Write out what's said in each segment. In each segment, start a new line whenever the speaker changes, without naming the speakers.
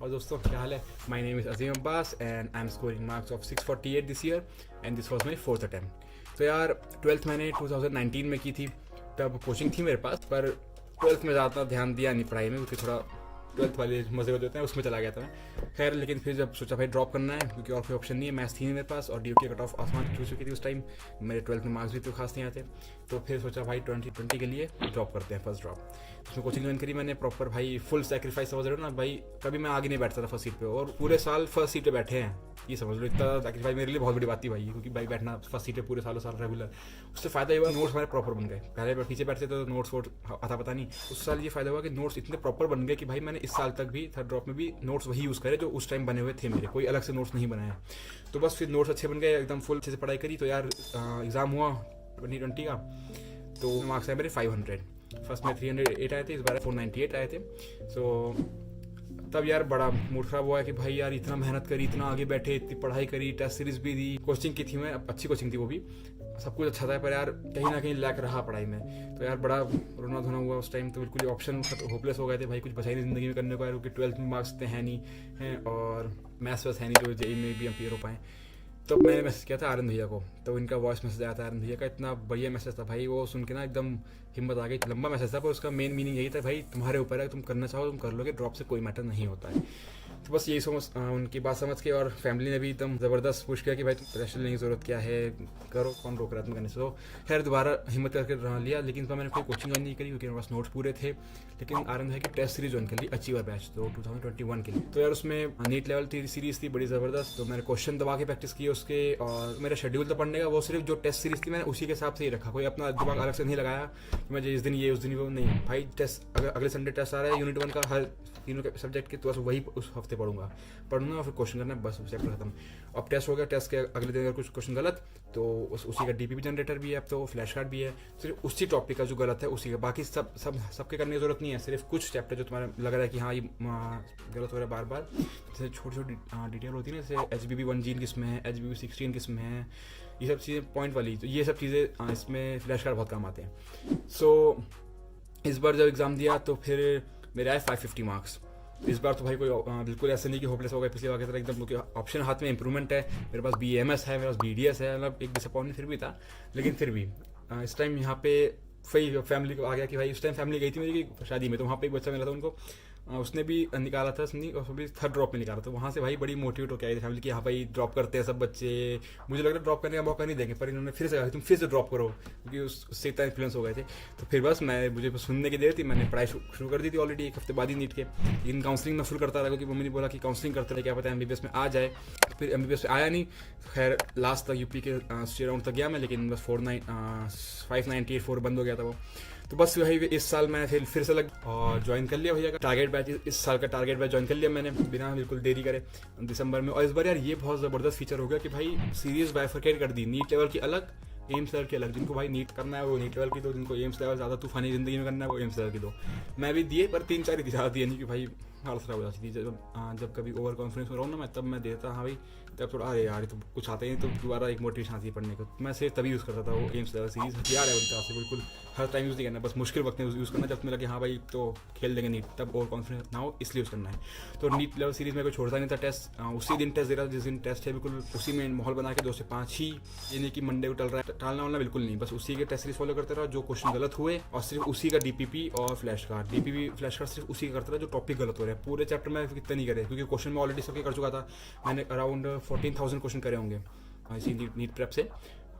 और दोस्तों क्या हाल है? My name is Azeem Abbas and I am scoring marks of 648 this year and this was my fourth attempt. तो यार 12th मैंने 2019 में की थी, तब कोचिंग थी मेरे पास, पर 12th में ज़्यादा ध्यान दिया नहीं पढ़ाई में, क्योंकि थोड़ा 12th वाले मज़े होते हैं उसमें चला गया था मैं। खैर, लेकिन फिर जब सोचा भाई ड्रॉप करना है, क्योंकि और कोई ऑप्शन नहीं है, मैथ्स थी नहीं मेरे पास और डी की कट ऑफ आसमान छू चुकी थी उस टाइम। मेरे 12th में मार्क्स भी तो खास नहीं आते, तो फिर सोचा भाई 2020 के लिए ड्रॉप करते हैं, फर्स्ट ड्रॉप। उसमें कोचिंग ज्वाइन करी मैंने प्रॉपर, भाई फुल सेक्रीफाइस समझ रहे हो ना भाई। कभी मैं आगे नहीं बैठता था फर्स्ट सीट पे, और पूरे साल फर्स्ट सीट पे बैठे हैं, ये समझ लो। इतना सेक्रीफाइस मेरे लिए बहुत बड़ी बात थी भाई, क्योंकि भाई बैठना फर्स्ट सीट पे पूरे सालों साल रेगुलर, उससे फायदा ये हुआ नोट्स हमारे प्रॉपर बन गए। पहले पीछे बैठते तो नोट्स वोट आता पता नहीं, उस साल ये फायदा हुआ कि नोट्स इतने प्रॉपर बन गए कि भाई मैंने इस साल तक भी थर्ड ड्रॉप में भी नोट्स वही यूज़ करे जो उस टाइम बने हुए थे मेरे, कोई अलग से नोट्स नहीं बनाया। तो बस फिर नोट्स अच्छे बन गए, एकदम फुल अच्छे से पढ़ाई करी। तो यार एग्ज़ाम हुआ 2020 का, तो मार्क्स आए मेरे 500। फर्स्ट में 308 आए थे, इस बार 498 आए थे। सो तब यार बड़ा मूड खराब हुआ कि भाई यार इतना मेहनत करी, इतना आगे बैठे, इतनी पढ़ाई करी, टेस्ट सीरीज भी दी, कोचिंग की थी मैं, अच्छी कोचिंग थी वो भी, सब कुछ अच्छा था, पर यार कहीं ना कहीं लैक रहा पढ़ाई में। तो यार बड़ा रोना धोना हुआ उस टाइम, तो बिल्कुल ऑप्शन होपलेस हो गए थे भाई, कुछ बचा ही नहीं ज़िंदगी में करने को यार, क्योंकि 12th में मार्क्स इतने हैं नहीं हैं और मैथ्स वैस है नहीं जो जेई में भी हम क्लियर हो पाएँ। तो मैंने मैसेज किया था आर्यन भैया को, तो इनका वॉइस मैसेज आया था आर्यन भैया का, इतना बढ़िया मैसेज था भाई, वो सुन के ना एकदम हिम्मत आ गई। लंबा मैसेज था, पर उसका मेन मीनिंग यही था, भाई तुम्हारे ऊपर है, तुम करना चाहो तुम कर लोगे, ड्रॉप से कोई मैटर नहीं होता है। तो बस यही समझ उनकी बात समझ के, और फैमिली ने भी एकदम ज़बरदस्त पुश किया कि भाई प्रेशर लेने की ज़रूरत क्या है, करो, कौन रोक रहा है तुम करने से। तो खैर दोबारा हिम्मत करके लिया, लेकिन तो मैंने कोई कोचिंग ज्वाइन नहीं करी, क्योंकि मेरे पास नोट्स पूरे थे। लेकिन आर्यन भाई की टेस्ट सीरीज ज्वाइन कर ली, अचीवर बैच, तो 2021 के लिए। तो यार उसमें नीट लेवल थी, सीरीज थी बड़ी ज़बरदस्त, तो मैंने क्वेश्चन दबा के प्रैक्टिस की उसके, और मेरा शेड्यूल था पढ़ने का, वो सिर्फ जो टेस्ट सीरीज थी मैंने उसी के हिसाब से ही रखा, कोई अपना दिमाग अलग से नहीं लगाया कि मैं इस दिन ये उस दिन वो नहीं। भाई टेस्ट अगले संडे टेस्ट आ रहा है यूनिट 1 का, हर तीनों के सब्जेक्ट के, तो बस वही उस हफ्ते पढ़ूंगा और फिर क्वेश्चन करना है, बस चैप्टर खत्म। अब टेस्ट हो गया, टेस्ट के अगले दिन अगर कुछ क्वेश्चन गलत, तो उसी का डीपीपी जनरेटर भी है, अब तो फ्लैश कार्ड भी है, सिर्फ उसी टॉपिक का जो गलत है उसी का, बाकी सबके करने की जरूरत नहीं है। सिर्फ कुछ चैप्टर जो तुम्हारा लग रहा है कि हाँ ये गलत हो रहा है बार बार, जैसे छोटी छोटी डिटेल होती है ना, जैसे HBB1 जीन किस में है, HBB16 किस में है, ये सब चीज़ें पॉइंट वाली, तो ये सब चीज़ें इसमें फ्लैश कार्ड बहुत काम आते हैं। सो इस बार जब एग्ज़ाम दिया तो फिर मेरे आए 550 मार्क्स। इस बार तो भाई कोई बिल्कुल ऐसे नहीं कि होपलेस हो गया पिछली बार की तरह एकदम, क्योंकि ऑप्शन हाथ में इंप्रूवमेंट है, मेरे पास BAMS है, मेरे पास BDS है, मतलब एक डिसअपॉइंटमेंट फिर भी था, लेकिन फिर भी इस टाइम यहाँ पे वही फैमिली को आ गया कि भाई उस टाइम फैमिली गई थी मेरी शादी में, तो वहाँ पे एक बच्चा मिला था उनको, उसने भी निकाला था उसने, और भी थर्ड ड्रॉप में निकाला, तो वहाँ से भाई बड़ी मोटिवेट होकर आई थी फैमिली की, हाँ भाई ड्रॉप करते हैं सब बच्चे, मुझे लग रहा है ड्रॉप करने का मौका नहीं देंगे, पर इन्होंने फिर से कहा तुम फिर से ड्रॉप करो, क्योंकि उससे इतना इन्फ्लुएंस हो गए थे। तो फिर बस मुझे सुनने की देर थी, मैंने पढ़ाई शुरू कर दी थी ऑलरेडी एक हफ्ते बाद ही नीट के, लेकिन काउंसलिंग में फुल करता रहा, क्योंकि मम्मी ने बोला कि काउंसलिंग करते रहे, क्या पता MBBS में आ जाए। फिर MBBS में आया नहीं, खैर लास्ट तक UP के स्टेट राउंड तक गया मैं, लेकिन बस 598 बंद हो गया था वो। तो बस वही इस साल मैं फिर से लग और ज्वाइन कर लिया भैया का टारगेट बैच, इस साल का टारगेट बैच ज्वाइन कर लिया मैंने बिना बिल्कुल देरी करे दिसंबर में। और इस बार यार ये बहुत ज़बरदस्त फीचर हो गया कि भाई सीरीज बाइफरकेट कर दी, नीट लेवल की अलग, एम्स लेवल की अलग। जिनको भाई नीट करना है वो नीट लेवल की दो, जिनको एम्स लेवल ज़्यादा तूफानी ज़िंदगी में करना है वो एम्स लेवल की दो। मैं भी दिए, पर 3-4 ही ज़्यादा दिए नहीं, कि भाई हालत खराब हो जाती थी जब कभी ओवर कॉन्फिडेंस में रहूँ ना मैं, तब मैं देता हाँ भाई, तब थोड़ा अरे यार तो कुछ आता ही नहीं, तो दोबारा एक मोटिवेशन आती है पढ़ने को। मैं सिर्फ तभी यूज़ करता था वो एम्स लेवल सीरीज, हथियार है उनका से, बिल्कुल हर टाइम यूज़ नहीं करना, बस मुश्किल वक्त में यूज़ करना, जब तुम्हें लगे हाँ भाई तो खेल देंगे नीट, तब ओवर कॉन्फिडेंस ना हो इसलिए यूज़ करना है। तो नीट लेवल सीरीज में कोई छोड़ता नहीं था टेस्ट, उसी दिन टेस्ट दे रहा, जिस दिन टेस्ट है बिल्कुल उसी में माहौल बना के 2 से 5 ही, ये नहीं कि मंडे को टल रहा है, टालना वालना बिल्कुल नहीं, बस उसी के टेस्ट सीरीज फॉलो करते रहा, जो क्वेश्चन गलत हुए और सिर्फ उसी का DPP और flash card, DPP flash card सिर्फ उसी का करता था जो टॉपिक गलत हो रहा है। पूरे चैप्टर में कितना नहीं करे, क्योंकि क्वेश्चन में ऑलरेडी सबके कर चुका था, मैंने अराउंड 14,000 क्वेश्चन करे होंगे इसी नीट प्रेप से,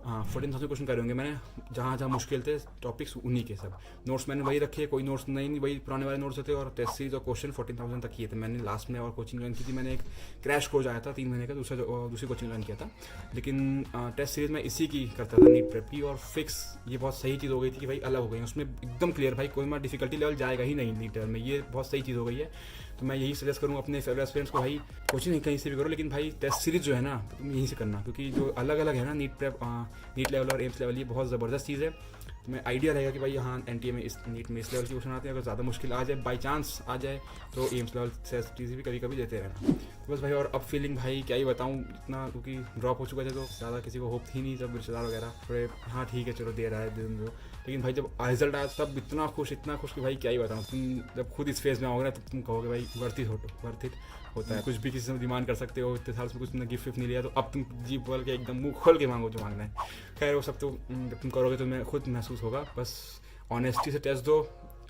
14,000 क्वेश्चन करे होंगे मैंने, जहाँ जहाँ मुश्किल थे टॉपिक्स उन्हीं के सब नोट्स मैंने वही रखे, कोई नोट्स नहीं वही पुराने वाले नोट्स थे, और टेस्ट सीरीज और क्वेश्चन 14,000 तक किए थे मैंने लास्ट में। और कोचिंग ज्वाइन की थी मैंने, एक क्रैश कोर्स आया था 3 महीने का, दूसरी कोचिंग ज्वाइन किया था, लेकिन टेस्ट सीरीज में इसी की करता था नीट प्रेप की, और फिक्स ये बहुत सही चीज़ हो गई थी कि भाई अलग हो गई, उसमें एकदम क्लियर भाई कोई मैं डिफिकल्टी लेवल जाएगा ही नहीं नीट लेवल में, ये बहुत सही चीज़ हो गई है। तो मैं यही सजेस्ट करूँगा अपने फेवरेट स्टूडेंट्स को, भाई कोचिंग कहीं से भी करो, लेकिन भाई टेस्ट सीरीज जो है ना तो तुम यहीं से करना, क्योंकि जो अलग अलग है ना नीट लेवल और एम्स लेवल, ये बहुत ज़बरदस्त चीज़ है। तुम्हें आइडिया रहेगा कि भाई हाँ NTA में इस नीट में इस लेवल की क्वेश्चन आते हैं, अगर ज़्यादा मुश्किल आ जाए बाई चांस आ जाए, तो एम्स लेवल से चीज़ें भी कभी कभी देते रहना। बस भाई, और अब फीलिंग भाई क्या ही बताऊँ, इतना क्योंकि ड्रॉप हो चुका था तो ज़्यादा किसी को होप थी नहीं, सब रिश्तेदार वगैरह थोड़े हाँ ठीक है चलो दे रहा है दिन दो, लेकिन भाई जब रिजल्ट आया तब इतना खुश कि भाई क्या ही बताऊँ। तुम जब खुद इस फेज़ में आओगे ना तब तुम कहोगे भाई वर्थ इट होता है। कुछ भी किसी से डिमांड कर सकते हो, इतने साल से कुछ तुमने गिफ्ट नहीं लिया तो अब तुम जी बोल के एकदम मुंह खोल के मांगो जो मांगना है। खैर वो सब तो जब तुम करोगे तो तुम्हें खुद महसूस होगा। बस ऑनेस्टी से टेस्ट दो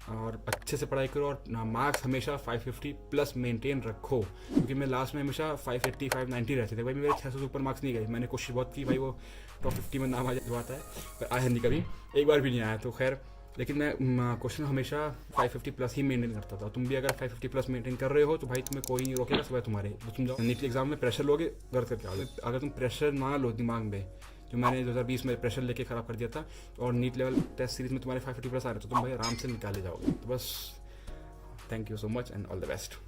और अच्छे से पढ़ाई करो, और मार्क्स हमेशा 550 प्लस मेंटेन रखो, क्योंकि मैं लास्ट में हमेशा 580 590 रहते थे भाई, मेरे 600 से ऊपर मार्क्स नहीं गए। मैंने कोशिश बहुत की भाई वो टॉप 50 में नाम आ जाता है, पर आया नहीं कभी, एक बार भी नहीं आया। तो खैर, लेकिन मैं क्वेश्चन हमेशा 550 प्लस ही मेंटेन करता था। तुम भी अगर 550 प्लस मेंटेन कर रहे हो तो भाई तुम्हें कोई नहीं रोकेगा, सुबह तुम्हारे। तो तुम जाओ नीट एग्जाम में प्रेशर लोगे, गलत करके आओगे। अगर तुम प्रेशर ना लो दिमाग में, जो मैंने 2020 में प्रेशर लेके ख़राब कर दिया था, और नीट लेवल टेस्ट सीरीज में तुम्हारे 550 प्लस आ रहे तो तुम भाई आराम से निकाले जाओगे। तो बस thank you so much and all the best.